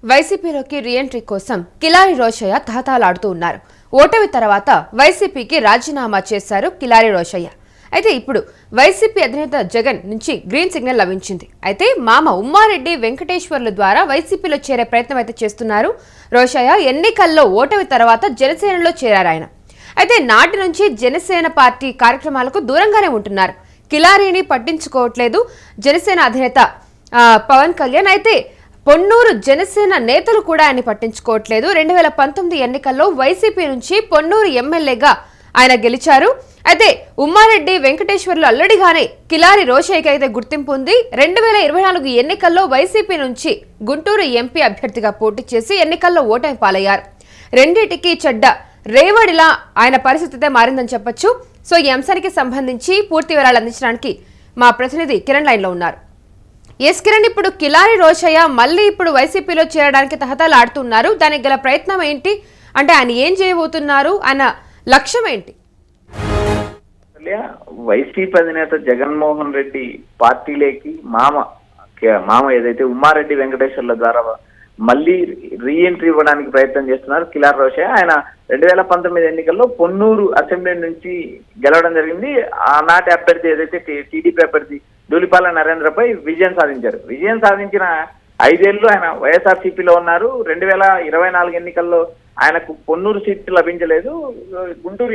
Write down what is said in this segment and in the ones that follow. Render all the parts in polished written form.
వైసీపీలోకి రీఎంట్రీ కోసం కిలారి రోషయ్య తహతలాడుతూ ఉన్నారు. ఓటమి తర్వాత వైసీపీకి రాజీనామా చేశారు కిలారి రోషయ్య. అయితే ఇప్పుడు వైసీపీ అధినేత జగన్ నుంచి గ్రీన్ సిగ్నల్ లభించింది. అయితే మామ ఉమ్మారెడ్డి వెంకటేశ్వర్ల ద్వారా వైసీపీలో చేరే ప్రయత్నం అయితే చేస్తున్నారు. రోషయ్య ఎన్నికల్లో ఓటమి తర్వాత జనసేనలో చేరారు ఆయన. అయితే నాటి నుంచి జనసేన పార్టీ కార్యక్రమాలకు దూరంగానే ఉంటున్నారు. కిలారిని పట్టించుకోవట్లేదు జనసేన అధినేత పవన్ కళ్యాణ్. అయితే పొన్నూరు జనసేన నేతలు కూడా ఆయన పట్టించుకోవట్లేదు. 2019 ఎన్నికల్లో వైసీపీ నుంచి పొన్నూరు ఎమ్మెల్యేగా ఆయన గెలిచారు. అయితే ఉమ్మారెడ్డి వెంకటేశ్వర్లు అల్లడిగానే కిలారి రోషయ్యకి అయితే గుర్తింపు ఉంది. 2024 ఎన్నికల్లో వైసీపీ నుంచి గుంటూరు ఎంపీ అభ్యర్థిగా పోటీ చేసి ఎన్నికల్లో ఓటమి పాలయ్యారు. రెండింటికి చెడ్డ రేవడిలా ఆయన పరిస్థితి మారిందని చెప్పొచ్చు. సో ఈ అంశానికి సంబంధించి పూర్తి వివరాలు అందించడానికి మా ప్రతినిధి కిరణ్ లైన్లో ఉన్నారు. ఎస్ కిరణ్, ఇప్పుడు కిలారి రోషయ్య మళ్ళీ ఇప్పుడు వైసీపీలో చేరడానికి తహతలాడుతున్నారు. దానికి గల ప్రయత్నం ఏంటి? అంటే ఆయన ఏం చేయబోతున్నారు? ఆయన లక్ష్యం ఏంటి? వైసీపీ అధినేత జగన్మోహన్ రెడ్డి పార్టీలోకి మామ ఏదైతే ఉమ్మారెడ్డి వెంకటేశ్వర్ల ద్వారా మళ్ళీ రీఎంట్రీ ఇవ్వడానికి ప్రయత్నం చేస్తున్నారు కిలారి రోషయ్య. ఆయన 2019 ఎన్నికల్లో పొన్నూరు అసెంబ్లీ నుంచి గెలవడం జరిగింది. ఆనాటి అభ్యర్థి ఏదైతే టీడీపీ అభ్యర్థి ధూళిపాల నరేంద్రపై విజయం సాధించారు. విజయం సాధించిన 5 ఏళ్లు ఆయన వైఎస్ఆర్సీపీలో ఉన్నారు. 2024 ఎన్నికల్లో ఆయనకు పొన్నూరు సీట్లు లభించలేదు. గుంటూరు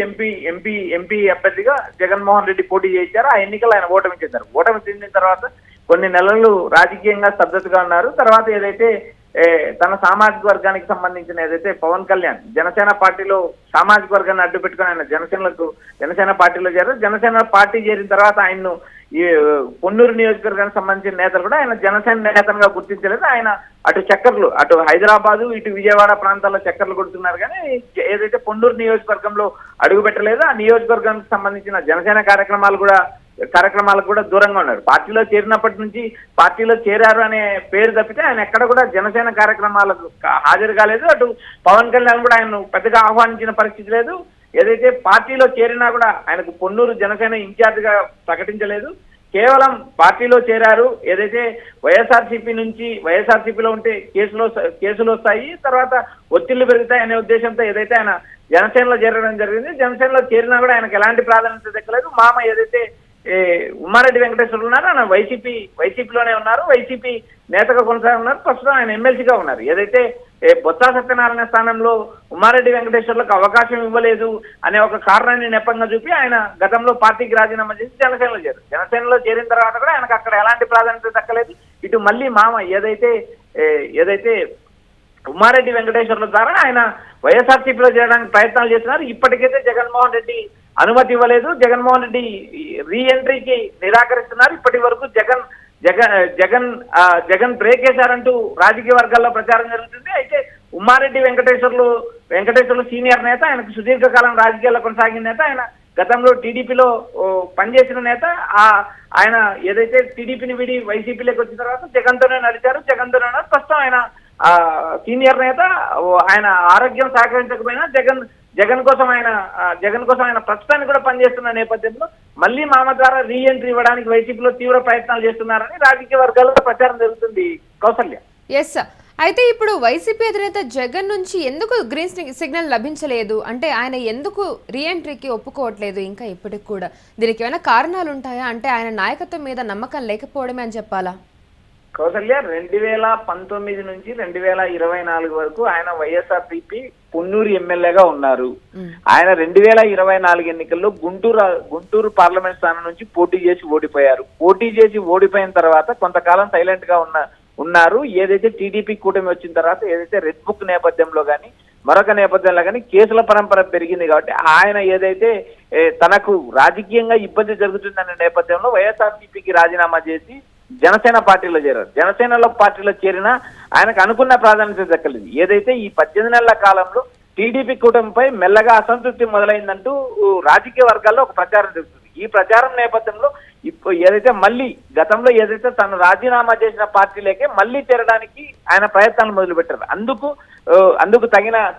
ఎంపీ అభ్యర్థిగా జగన్మోహన్ రెడ్డి పోటీ చేశారు. ఆ ఎన్నికల్లో ఆయన ఓటమి చెందారు. ఓటమి చెందిన తర్వాత కొన్ని నెలలు రాజకీయంగా స్తబ్దతగా ఉన్నారు. తర్వాత ఏదైతే తన సామాజిక వర్గానికి సంబంధించిన ఏదైతే పవన్ కళ్యాణ్ జనసేన పార్టీలో సామాజిక వర్గాన్ని అడ్డు పెట్టుకుని ఆయన జనసేన పార్టీలో చేరారు. జనసేన పార్టీ చేరిన తర్వాత ఆయన్ను ఈ పొన్నూరు నియోజకవర్గానికి సంబంధించిన నేతలు కూడా ఆయన జనసేన నేతలుగా గుర్తించలేదు. ఆయన అటు హైదరాబాదు ఇటు విజయవాడ ప్రాంతాల్లో చక్కర్లు కొడుతున్నారు, కానీ ఏదైతే పొన్నూరు నియోజకవర్గంలో అడుగు పెట్టలేదు. ఆ నియోజకవర్గానికి సంబంధించిన జనసేన కార్యక్రమాలకు కూడా దూరంగా ఉన్నారు. పార్టీలో చేరినప్పటి నుంచి పార్టీలో చేరారు అనే పేరు తప్పితే ఆయన ఎక్కడ కూడా జనసేన కార్యక్రమాలకు హాజరు కాలేదు. అటు పవన్ కళ్యాణ్ కూడా ఆయన పెద్దగా ఆహ్వానించిన పరిస్థితి లేదు. ఏదైతే పార్టీలో చేరినా కూడా ఆయనకు పొన్నూరు జనసేన ఇన్ఛార్జిగా ప్రకటించలేదు. కేవలం పార్టీలో చేరారు. ఏదైతే వైఎస్ఆర్సీపీలో ఉంటే కేసులు వస్తాయి, తర్వాత ఒత్తిళ్లు పెరుగుతాయి అనే ఉద్దేశంతో ఏదైతే ఆయన జనసేనలో చేరడం జరిగింది. జనసేనలో చేరినా కూడా ఆయనకు ఎలాంటి ప్రాధాన్యత దక్కలేదు. మామ ఏదైతే ఉమ్మారెడ్డి వెంకటేశ్వర్లు ఉన్నారు, ఆయన వైసీపీలోనే ఉన్నారు. వైసీపీ నేతగా కొనసాగుతున్నారు. ప్రస్తుతం ఆయన ఎమ్మెల్సీగా ఉన్నారు. ఏదైతే బొత్స సత్యనారాయణ స్థానంలో ఉమ్మారెడ్డి వెంకటేశ్వర్లకు అవకాశం ఇవ్వలేదు అనే ఒక కారణాన్ని నెపంగా చూపి ఆయన గతంలో పార్టీకి రాజీనామా చేసి జనసేనలో చేరిన తర్వాత కూడా ఆయనకు అక్కడ ఎలాంటి ప్రాధాన్యత దక్కలేదు. ఇటు మళ్ళీ మామ ఏదైతే ఉమ్మారెడ్డి వెంకటేశ్వర్ల ద్వారా ఆయన వైఎస్ఆర్సీపీలో చేరడానికి ప్రయత్నాలు చేస్తున్నారు. ఇప్పటికైతే జగన్మోహన్ రెడ్డి అనుమతి ఇవ్వలేదు. జగన్మోహన్ రెడ్డి రీఎంట్రీకి నిరాకరిస్తున్నారు. ఇప్పటి వరకు జగన్ బ్రేక్ వేశారంటూ రాజకీయ వర్గాల్లో ప్రచారం జరుగుతుంది. అయితే ఉమ్మారెడ్డి వెంకటేశ్వర్లు సీనియర్ నేత, ఆయనకు సుదీర్ఘకాలం రాజకీయాల్లో కొనసాగిన నేత, ఆయన గతంలో టీడీపీలో పనిచేసిన నేత. ఆయన ఏదైతే టీడీపీని విడి వైసీపీలోకి వచ్చిన తర్వాత జగన్తోనే నడిచారు. ప్రస్తుతం ఆయన సీనియర్ నేత. ఆయన ఆరోగ్యం సహకరించకపోయినా జగన్ కోసం ఆయన ప్రస్తుతానికి కూడా పనిచేస్తున్న నేపథ్యంలో మళ్ళీ మామ ద్వారా రీఎంట్రీ ఇవ్వడానికి వైసీపీలో తీవ్ర ప్రయత్నాలు చేస్తున్నారని రాజకీయ వర్గాల్లో ప్రచారం జరుగుతుంది. కౌసల్య. ఎస్, అయితే ఇప్పుడు వైసీపీ అధినేత జగన్ నుంచి ఎందుకు గ్రీన్ సిగ్నల్ లభించలేదు? అంటే ఆయన ఎందుకు రీఎంట్రీకి ఒప్పుకోవట్లేదు ఇంకా ఇప్పటికి కూడా? దీనికి ఏమైనా కారణాలు ఉంటాయా? అంటే ఆయన నాయకత్వం మీద నమ్మకం లేకపోవడమే అని చెప్పాలా? కౌసల్య, 2019 నుంచి 2024 వరకు ఆయన వైఎస్ఆర్సీపీ పొన్నూరు ఎమ్మెల్యేగా ఉన్నారు. ఆయన 2024 ఎన్నికల్లో గుంటూరు పార్లమెంట్ స్థానం నుంచి పోటీ చేసి ఓడిపోయిన తర్వాత కొంతకాలం సైలెంట్ గా ఉన్నారు. ఏదైతే టీడీపీ కూటమి వచ్చిన తర్వాత ఏదైతే రెడ్ బుక్ నేపథ్యంలో కానీ మరొక నేపథ్యంలో కానీ కేసుల పరంపర పెరిగింది కాబట్టి ఆయన ఏదైతే తనకు రాజకీయంగా ఇబ్బంది జరుగుతుందనే నేపథ్యంలో వైఎస్ఆర్సీపీకి రాజీనామా చేసి జనసేన పార్టీలో చేరారు. పార్టీలో చేరినా ఆయనకు అనుకున్న ప్రాధాన్యత దక్కలేదు. ఏదైతే ఈ 18 నెలల కాలంలో టీడీపీ కూటమిపై మెల్లగా అసంతృప్తి మొదలైందంటూ రాజకీయ వర్గాల్లో ఒక ప్రచారం జరుగుతుంది. ఈ ప్రచారం నేపథ్యంలో ఏదైతే మళ్ళీ గతంలో ఏదైతే తను రాజీనామా చేసిన పార్టీలకే మళ్ళీ చేరడానికి ఆయన ప్రయత్నాలు మొదలుపెట్టారు. అందుకు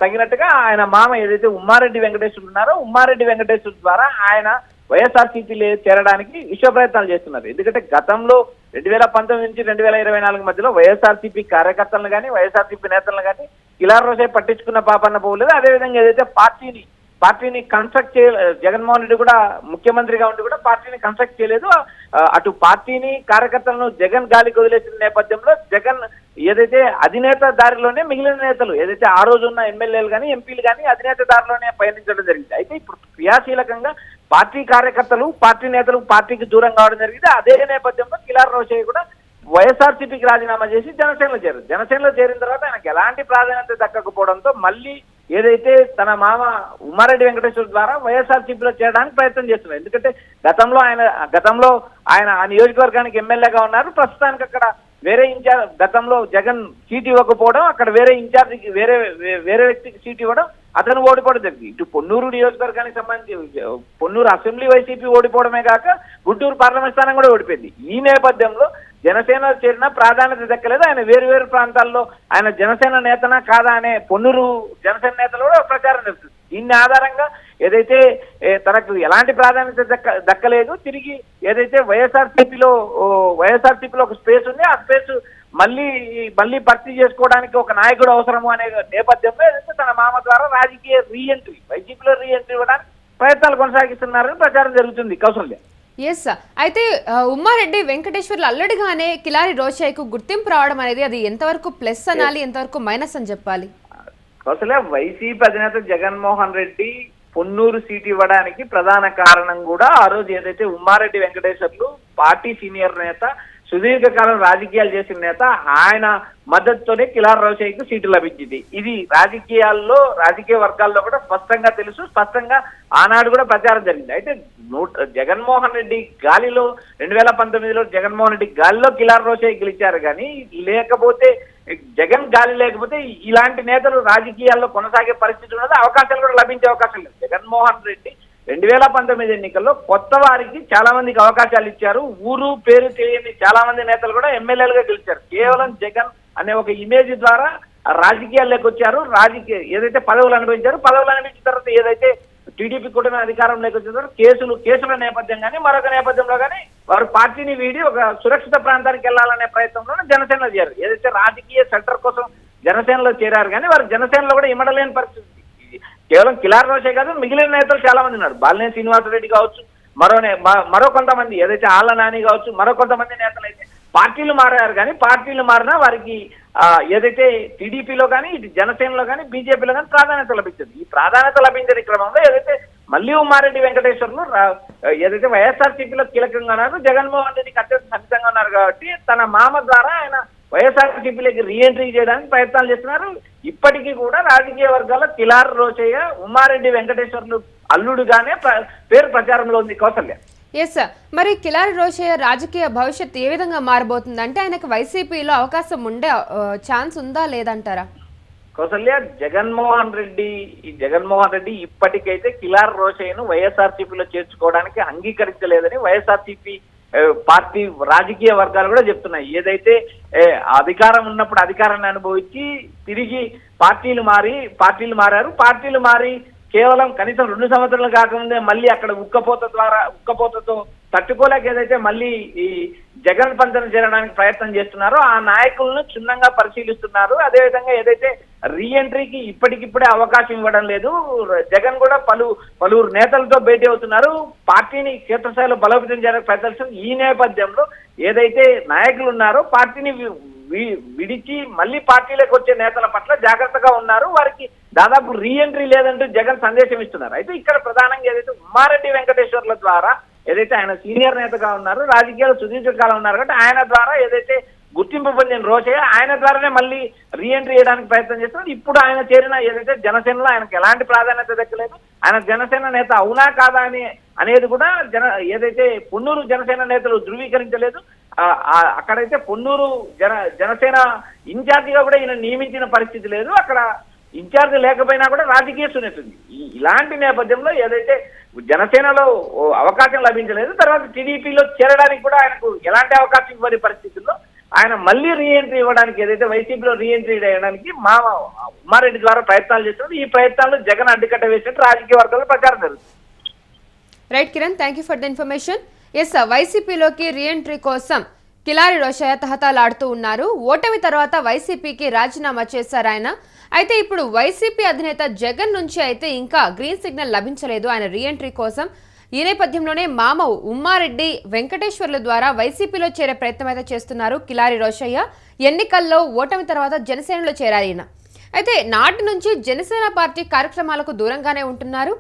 తగినట్టుగా ఆయన మామ ఏదైతే ఉమ్మారెడ్డి వెంకటేశ్వర్లు ఉన్నారో ఉమ్మారెడ్డి వెంకటేశ్వర ద్వారా ఆయన వైఎస్ఆర్సీపీ చేరడానికి విశ్వ ప్రయత్నాలు చేస్తున్నారు. ఎందుకంటే గతంలో 2019 నుంచి 2024 మధ్యలో వైఎస్ఆర్సీపీ కార్యకర్తలను కానీ వైఎస్ఆర్సీపీ నేతలను కానీ కిలార్ రోషయ్య పట్టించుకున్న పాపన్న పోలేదు. అదేవిధంగా ఏదైతే పార్టీని కన్స్ట్రక్ట్ జగన్మోహన్ రెడ్డి కూడా ముఖ్యమంత్రిగా ఉండి కూడా పార్టీని కన్స్ట్రక్ట్ చేయలేదు. అటు పార్టీని కార్యకర్తలను జగన్ గాలికి వదిలేసిన నేపథ్యంలో జగన్ ఏదైతే అధినేత దారిలోనే మిగిలిన నేతలు ఏదైతే ఆ రోజు ఉన్న ఎమ్మెల్యేలు కానీ ఎంపీలు కానీ అధినేత దారిలోనే పయనించడం జరిగింది. అయితే ఇప్పుడు క్రియాశీలకంగా పార్టీ కార్యకర్తలు పార్టీ నేతలు పార్టీకి దూరం కావడం జరిగింది. అదే నేపథ్యంలో కిలార్ రోషయ్య కూడా వైఎస్ఆర్సీపీకి రాజీనామా చేసి జనసేనలో చేరిన తర్వాత ఆయనకు ఎలాంటి ప్రాధాన్యత దక్కకపోవడంతో మళ్ళీ ఏదైతే తన మామ ఉమ్మారెడ్డి వెంకటేశ్వర ద్వారా వైఎస్ఆర్సీపీలో చేరడానికి ప్రయత్నం చేస్తున్నారు. ఎందుకంటే గతంలో ఆయన ఆ నియోజకవర్గానికి ఎమ్మెల్యేగా ఉన్నారు. ప్రస్తుతానికి అక్కడ వేరే ఇన్ఛార్జ్ గతంలో జగన్ సీట్ ఇవ్వకపోవడం అక్కడ వేరే ఇన్ఛార్జికి వేరే వ్యక్తికి సీట్ ఇవ్వడం అతను ఓడిపోవడం జరిగింది. ఇటు పొన్నూరు నియోజకవర్గానికి సంబంధించి పొన్నూరు అసెంబ్లీ వైసీపీ ఓడిపోవడమే కాక గుంటూరు పార్లమెంట్ స్థానం కూడా ఓడిపోయింది. ఈ నేపథ్యంలో జనసేన చేరిన ప్రాధాన్యత దక్కలేదు. ఆయన వేరు ప్రాంతాల్లో ఆయన జనసేన నేతనా కాదా అనే పొన్నూరు జనసేన నేతలు కూడా ప్రచారం జరుగుతుంది. దీన్ని ఆధారంగా ఏదైతే తనకు ఎలాంటి ప్రాధాన్యత దక్కలేదు, తిరిగి ఏదైతే వైఎస్ఆర్సీపీలో ఒక స్పేస్ ఉంది, ఆ స్పేస్ మళ్ళీ భర్తీ చేసుకోవడానికి ఒక నాయకుడు అవసరము అనే నేపథ్యంలో ఏదైతే తన మామ ద్వారా రాజకీయ రీఎంట్రీ వైసీపీలో రీఎంట్రీ ఇవ్వడానికి ప్రయత్నాలు కొనసాగిస్తున్నారని ప్రచారం జరుగుతుంది. కౌశల్య. ఎస్, అయితే ఉమ్మారెడ్డి వెంకటేశ్వర్లు అల్లడిగానే కిలారి రోషయ్యకు గుర్తింపు రావడం అనేది అది ఎంతవరకు ప్లస్ అనాలి, ఎంతవరకు మైనస్ అని చెప్పాలి? అసలే వైసీపీ అధినేత జగన్మోహన్ రెడ్డి పొన్నూరు సీట్ ఇవ్వడానికి ప్రధాన కారణం కూడా ఆ రోజు ఏదైతే ఉమ్మారెడ్డి వెంకటేశ్వర్లు పార్టీ సీనియర్ నేత, సుదీర్ఘకాలం రాజకీయాలు చేసిన నేత, ఆయన మద్దతుతోనే కిలార్ రోషయ్యకు సీటు లభించింది. ఇది రాజకీయ వర్గాల్లో కూడా స్పష్టంగా తెలుసు, స్పష్టంగా ఆనాడు కూడా ప్రచారం జరిగింది. అయితే జగన్మోహన్ రెడ్డి గాలిలో 2019లో జగన్మోహన్ రెడ్డి గాలిలో కిలార్ రోషయ్య గెలిచారు. కానీ లేకపోతే జగన్ గాలి లేకపోతే ఇలాంటి నేతలు రాజకీయాల్లో కొనసాగే పరిస్థితి ఉన్నది, అవకాశాలు కూడా లభించే అవకాశం లేదు. జగన్మోహన్ రెడ్డి 2019 ఎన్నికల్లో కొత్త వారికి చాలా మందికి అవకాశాలు ఇచ్చారు. ఊరు పేరు తెలియని చాలా మంది నేతలు కూడా ఎమ్మెల్యేలుగా గెలిచారు. కేవలం జగన్ అనే ఒక ఇమేజ్ ద్వారా రాజకీయాల్లోకి వచ్చారు. ఏదైతే పదవులు అనుభవించిన తర్వాత ఏదైతే టీడీపీ కూటమి అధికారంలోకి వచ్చిన తర్వాత కేసుల నేపథ్యం కానీ మరొక నేపథ్యంలో కానీ వారు పార్టీని వీడి ఒక సురక్షిత ప్రాంతానికి వెళ్లాలనే ప్రయత్నంలో జనసేనలో చేరారు. ఏదైతే రాజకీయ సెంటర్ కోసం జనసేనలో చేరారు కానీ వారు జనసేనలో కూడా ఇమ్మడలేని పరిస్థితి. కేవలం కిలార్ రోషయ్య కాదు, మిగిలిన నేతలు చాలా మంది ఉన్నారు. బాలినేని శ్రీనివాసరెడ్డి కావచ్చు, మరో కొంతమంది ఏదైతే ఆళ్ల నాని కావచ్చు, మరో కొంతమంది నేతలు అయితే పార్టీలు మారారు. కానీ పార్టీలు మారినా వారికి ఏదైతే టీడీపీలో కానీ ఇటు జనసేనలో కానీ బీజేపీలో కానీ ప్రాధాన్యత లభించింది. ఈ ప్రాధాన్యత లభించే క్రమంలో ఏదైతే మళ్ళీ ఉమ్మారెడ్డి వెంకటేశ్వర్లు ఏదైతే వైఎస్ఆర్సీపీలో కీలకంగా ఉన్నారు, జగన్మోహన్ రెడ్డికి అత్యంత సన్నిహితంగా ఉన్నారు కాబట్టి తన మామ ద్వారా ఆయన వైఎస్ఆర్సీపీలోకి రీఎంట్రీ చేయడానికి ప్రయత్నాలు చేస్తున్నారు. ఇప్పటికీ కూడా రాజకీయ వర్గాల్లో కిలార్ రోషయ్య ఉమ్మారెడ్డి వెంకటేశ్వర్లు అల్లుడుగానే పేరు ప్రచారంలో ఉంది. కౌశల్య. ఎస్ సార్, మరి కిలారి రోషయ్య రాజకీయ భవిష్యత్తు ఏ విధంగా మారబోతుంది? అంటే ఆయనకు వైసీపీలో అవకాశం ఉండే ఛాన్స్ ఉందా లేదంటారా? కౌశల్య, జగన్మోహన్ రెడ్డి ఇప్పటికైతే కిలార్ రోషయ్యను వైఎస్ఆర్సీపీలో చేర్చుకోవడానికి అంగీకరించలేదని వైఎస్ఆర్సీపీ పార్టీ రాజకీయ వర్గాలు కూడా చెప్తున్నాయి. ఏదైతే అధికారం ఉన్నప్పుడు అధికారాన్ని అనుభవించి తిరిగి పార్టీలు మారారు. పార్టీలు మారి కేవలం కనీసం 2 సంవత్సరాలు కాకముందే మళ్ళీ అక్కడ ఉక్కపోతతో తట్టుకోలేక ఏదైతే మళ్ళీ ఈ జగన్ పంచన చేరడానికి ప్రయత్నం చేస్తున్నారో ఆ నాయకులను క్షుణ్ణంగా పరిశీలిస్తున్నారు. అదేవిధంగా ఏదైతే రీఎంట్రీకి ఇప్పటికిప్పుడే అవకాశం ఇవ్వడం లేదు. జగన్ కూడా పలువురు నేతలతో భేటీ అవుతున్నారు. పార్టీని క్షేత్రస్థాయిలో బలోపేతం చేయడానికి ప్రయత్నిస్తున్నారు. ఈ నేపథ్యంలో ఏదైతే నాయకులు ఉన్నారో పార్టీని విడిచి మళ్ళీ పార్టీలోకి వచ్చే నేతల పట్ల జాగ్రత్తగా ఉన్నారు. వారికి దాదాపు రీఎంట్రీ లేదంటూ జగన్ సందేశం ఇస్తున్నారు. అయితే ఇక్కడ ప్రధానంగా ఏదైతే ఉమ్మారెడ్డి వెంకటేశ్వర్ల ద్వారా ఏదైతే ఆయన సీనియర్ నేతగా ఉన్నారు, రాజకీయాలు సుదీర్ఘకాలం ఉన్నారు కాబట్టి ఆయన ద్వారా ఏదైతే గుర్తింపు పొందిన రోషయ్య ఆయన ద్వారానే మళ్ళీ రీఎంట్రీ చేయడానికి ప్రయత్నం చేస్తున్నారు. ఇప్పుడు ఆయన చేరిన ఏదైతే జనసేనలో ఆయనకు ఎలాంటి ప్రాధాన్యత దక్కలేదు. ఆయన జనసేన నేత అవునా కాదా అనేది కూడా ఏదైతే పొన్నూరు జనసేన నేతలు ధృవీకరించలేదు. అక్కడైతే పొన్నూరు జనసేన ఇన్ఛార్జిగా కూడా ఈయన నియమించిన పరిస్థితి లేదు. అక్కడ ఇన్ఛార్జ్ లేకపోయినా కూడా రాజకీయ సున్నితుంది. ఇలాంటి నేపథ్యంలో ఏదైతే జనసేనలో అవకాశం లభించలేదు, తర్వాత టీడీపీలో చేరడానికి కూడా ఆయనకు ఎలాంటి అవకాశం ఇవ్వని పరిస్థితుల్లో ఆయన మళ్ళీ రీఎంట్రీ ఇవ్వడానికి ఏదైతే వైసీపీలో రీఎంట్రీ చేయడానికి ఉమ్మారెడ్డి ద్వారా ప్రయత్నాలు చేస్తున్నారు. ఈ ప్రయత్నాలు జగన్ అడ్డుకట్ట వేసినట్టు రాజకీయ వర్గాల్లో ప్రచారం జరుగుతుంది. Right Kiran, thank you for the information. Yes, వైసీపీలోకి రీఎంట్రీ కోసం కిలారి రోషయ్య తహతాలాడుతూ ఉన్నారు. ఓటమి తర్వాత వైసీపీకి రాజీనామా చేశారు ఆయన. అయితే ఇప్పుడు వైసీపీ అధినేత జగన్ నుంచి అయితే ఇంకా గ్రీన్ సిగ్నల్ లభించలేదు ఆయన రీఎంట్రీ కోసం. ఈ నేపథ్యంలోనే మామ ఉమ్మారెడ్డి వెంకటేశ్వర్ల ద్వారా వైసీపీలో చేరే ప్రయత్నం అయితే చేస్తున్నారు కిలారి రోషయ్య. ఎన్నికల్లో ఓటమి తర్వాత జనసేనలో చేరారు ఈయన. అయితే నాటి నుంచి జనసేన పార్టీ కార్యక్రమాలకు దూరంగానే ఉంటున్నారు.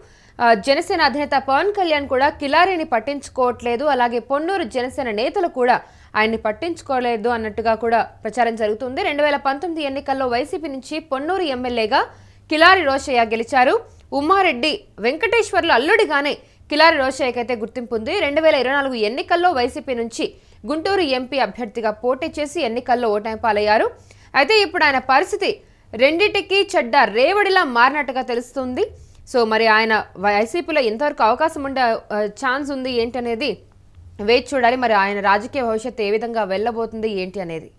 జనసేన అధినేత పవన్ కళ్యాణ్ కూడా కిలారిని పట్టించుకోవట్లేదు, అలాగే పొన్నూరు జనసేన నేతలు కూడా ఆయన్ని పట్టించుకోలేదు అన్నట్టుగా కూడా ప్రచారం జరుగుతుంది. 2019 ఎన్నికల్లో వైసీపీ నుంచి పొన్నూరు ఎమ్మెల్యేగా కిలారి రోషయ్య గెలిచారు. ఉమ్మారెడ్డి వెంకటేశ్వర్లు అల్లుడిగానే కిలారి రోషయ్యకైతే గుర్తింపు ఉంది. 2024 ఎన్నికల్లో వైసీపీ నుంచి గుంటూరు ఎంపీ అభ్యర్థిగా పోటీ చేసి ఎన్నికల్లో ఓటమి పాలయ్యారు. అయితే ఇప్పుడు ఆయన పరిస్థితి రెండింటికి చెడ్డ రేవడిలా మారినట్టుగా తెలుస్తుంది. సో మరి ఆయన వైసీపీలో ఎంతవరకు అవకాశం ఉండే ఛాన్స్ ఉంది ఏంటి అనేది వేచి చూడాలి. మరి ఆయన రాజకీయ భవిష్యత్తు ఏ విధంగా వెళ్ళబోతుంది ఏంటి అనేది.